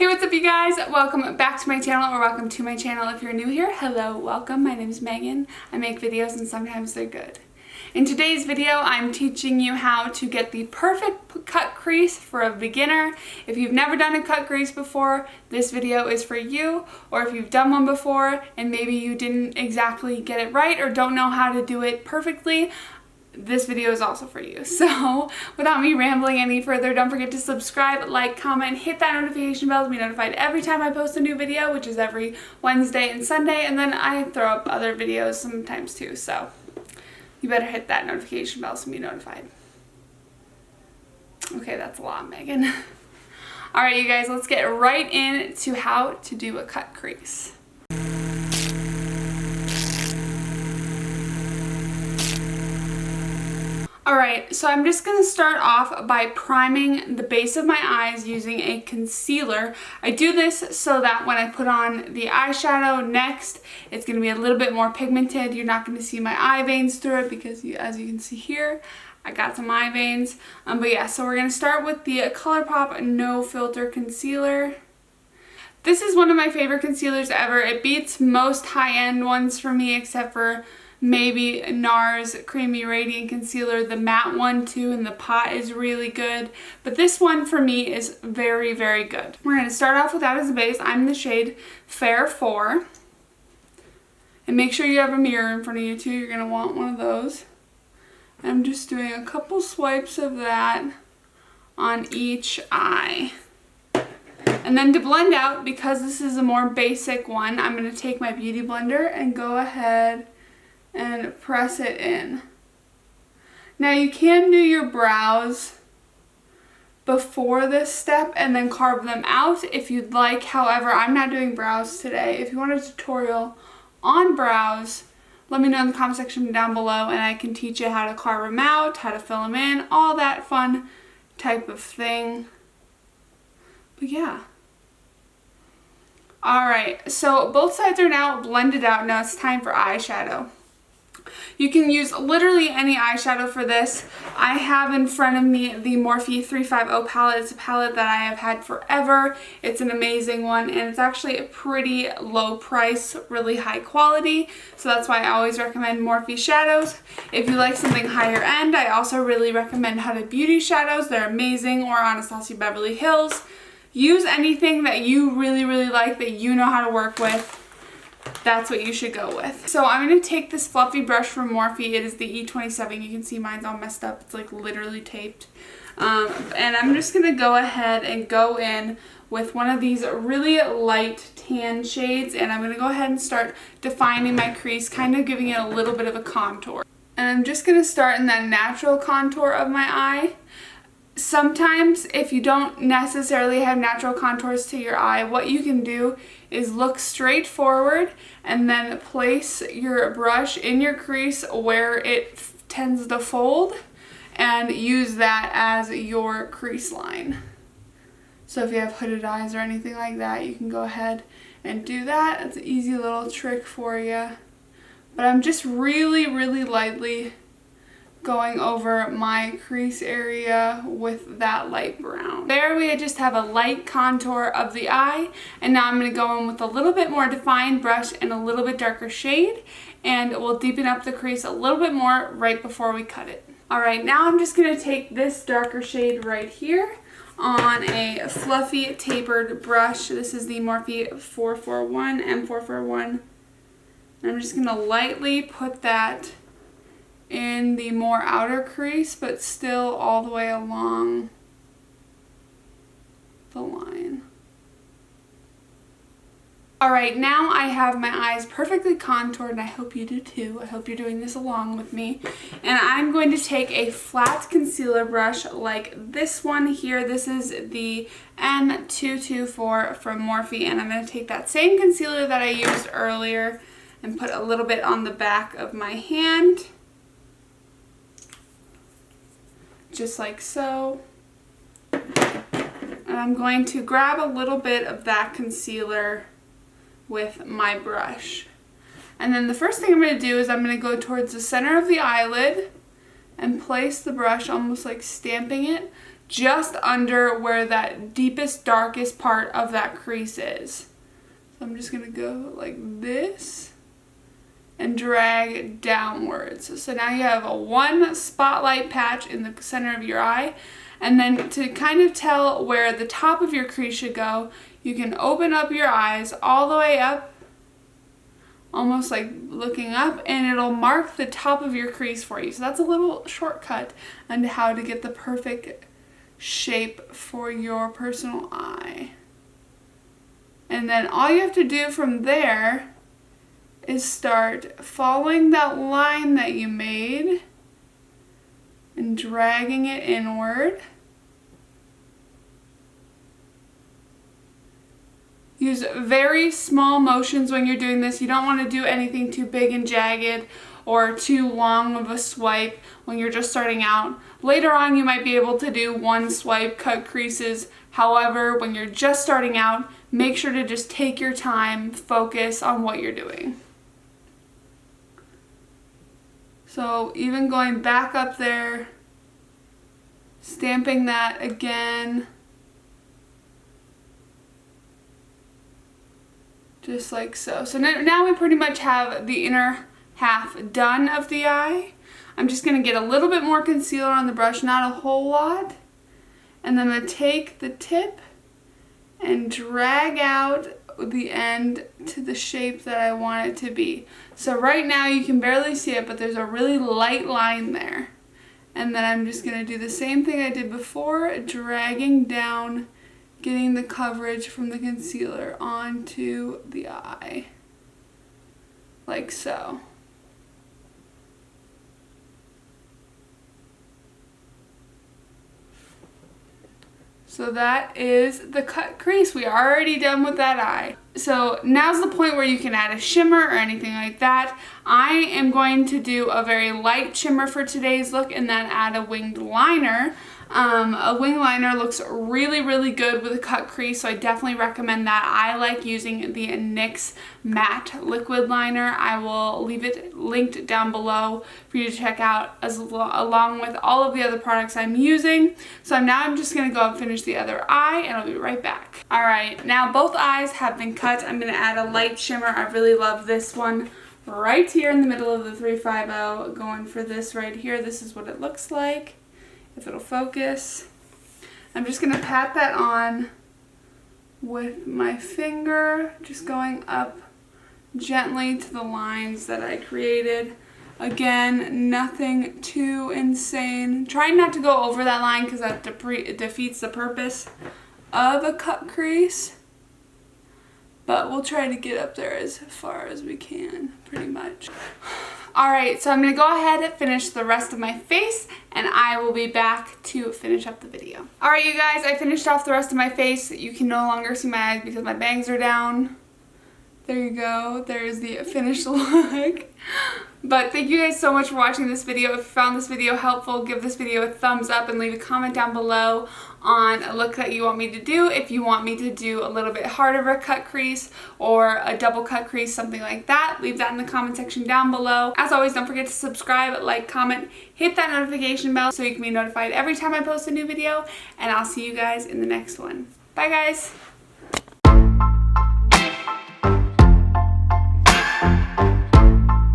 Hey, what's up you guys? Welcome back to my channel, or welcome to my channel if you're new here. Hello, welcome. My name is Megan. I make videos and sometimes they're good. In today's video, I'm teaching you how to get the perfect cut crease for a beginner. If you've never done a cut crease before, this video is for you. Or if you've done one before and maybe you didn't exactly get it right or don't know how to do it perfectly, this video is also for you. So without me rambling any further, don't forget to subscribe, like, comment, hit that notification bell to be notified every time I post a new video, which is every Wednesday and Sunday, and then I throw up other videos sometimes too, so you better hit that notification bell to be notified. Okay, that's a lot, Megan. Alright you guys, let's get right into how to do a cut crease. Alright, so I'm just going to start off by priming the base of my eyes using a concealer. I do this so that when I put on the eyeshadow next, it's going to be a little bit more pigmented. You're not going to see my eye veins through it because as you can see here, I got some eye veins. But yeah, so we're going to start with the ColourPop No Filter Concealer. This is one of my favorite concealers ever. It beats most high-end ones for me except for maybe NARS Creamy Radiant Concealer. The matte one too in the pot is really good. But this one for me is very, very good. We're going to start off with that as a base. I'm the shade Fair 4. And make sure you have a mirror in front of you too. You're going to want one of those. I'm just doing a couple swipes of that on each eye. And then to blend out, because this is a more basic one, I'm going to take my Beauty Blender and go ahead and press it in. Now you can do your brows before this step and then carve them out if you'd like. However, I'm not doing brows today. If you want a tutorial on brows, let me know in the comment section down below and I can teach you how to carve them out, how to fill them in, all that fun type of thing. But yeah. Alright, so both sides are now blended out. Now it's time for eyeshadow. You can use literally any eyeshadow for this. I have in front of me the Morphe 350 palette. It's a palette that I have had forever. It's an amazing one and it's actually a pretty low price, really high quality. So that's why I always recommend Morphe shadows. If you like something higher end, I also really recommend Huda Beauty shadows. They're amazing, or Anastasia Beverly Hills. Use anything that you really, really like, that you know how to work with. That's what you should go with. So I'm going to take this fluffy brush from Morphe. It is the E27. You can see mine's all messed up. It's like literally taped. And I'm just going to go ahead and go in with one of these really light tan shades. And I'm going to go ahead and start defining my crease, kind of giving it a little bit of a contour. And I'm just going to start in that natural contour of my eye. Sometimes if you don't necessarily have natural contours to your eye, what you can do is look straight forward and then place your brush in your crease where it tends to fold and use that as your crease line. So if you have hooded eyes or anything like that, you can go ahead and do that. It's an easy little trick for you. But I'm just really, really lightly going over my crease area with that light brown. There we just have a light contour of the eye, and now I'm going to go in with a little bit more defined brush and a little bit darker shade, and we'll deepen up the crease a little bit more right before we cut it. Alright, now I'm just going to take this darker shade right here on a fluffy tapered brush. This is the Morphe 441, M441. And I'm just going to lightly put that in the more outer crease, but still all the way along the line. Alright, now I have my eyes perfectly contoured, and I hope you do too. I hope you're doing this along with me. And I'm going to take a flat concealer brush like this one here. This is the M224 from Morphe, and I'm going to take that same concealer that I used earlier and put a little bit on the back of my hand. Just like so. And I'm going to grab a little bit of that concealer with my brush. And then the first thing I'm going to do is I'm going to go towards the center of the eyelid and place the brush almost like stamping it just under where that deepest, darkest part of that crease is. So I'm just gonna go like this and drag downwards. So now you have a one spotlight patch in the center of your eye. And then to kind of tell where the top of your crease should go, you can open up your eyes all the way up, almost like looking up, and it'll mark the top of your crease for you. So that's a little shortcut on how to get the perfect shape for your personal eye. And then all you have to do from there is start following that line that you made and dragging it inward. Use very small motions when you're doing this. You don't want to do anything too big and jagged or too long of a swipe when you're just starting out. Later on, you might be able to do one swipe, cut creases. However, when you're just starting out, make sure to just take your time, focus on what you're doing. So even going back up there, stamping that again, just like so. So now we pretty much have the inner half done of the eye. I'm just going to get a little bit more concealer on the brush, not a whole lot. And then I'm going to take the tip and drag out the end to the shape that I want it to be. So right now you can barely see it, but there's a really light line there. And then I'm just going to do the same thing I did before, dragging down, getting the coverage from the concealer onto the eye, like so. So that is the cut crease. We are already done with that eye. So now's the point where you can add a shimmer or anything like that. I am going to do a very light shimmer for today's look and then add a winged liner. A wing liner looks really, really good with a cut crease, so I definitely recommend that. I like using the NYX matte liquid liner. I will leave it linked down below for you to check out along with all of the other products I'm using. So now I'm just going to go and finish the other eye and I'll be right back. Alright, now both eyes have been cut. I'm going to add a light shimmer. I really love this one right here in the middle of the 350, going for this right here. This is what it looks like. If it'll focus. I'm just going to pat that on with my finger, just going up gently to the lines that I created. Again, nothing too insane. Try not to go over that line because that defeats the purpose of a cut crease. But we'll try to get up there as far as we can, pretty much. Alright, so I'm going to go ahead and finish the rest of my face, and I will be back to finish up the video. Alright, you guys, I finished off the rest of my face. You can no longer see my eyes because my bangs are down. There you go. There's the finished look. But thank you guys so much for watching this video. If you found this video helpful, give this video a thumbs up and leave a comment down below on a look that you want me to do. If you want me to do a little bit harder of a cut crease or a double cut crease, something like that, leave that in the comment section down below. As always, don't forget to subscribe, like, comment, hit that notification bell so you can be notified every time I post a new video, and I'll see you guys in the next one. Bye guys!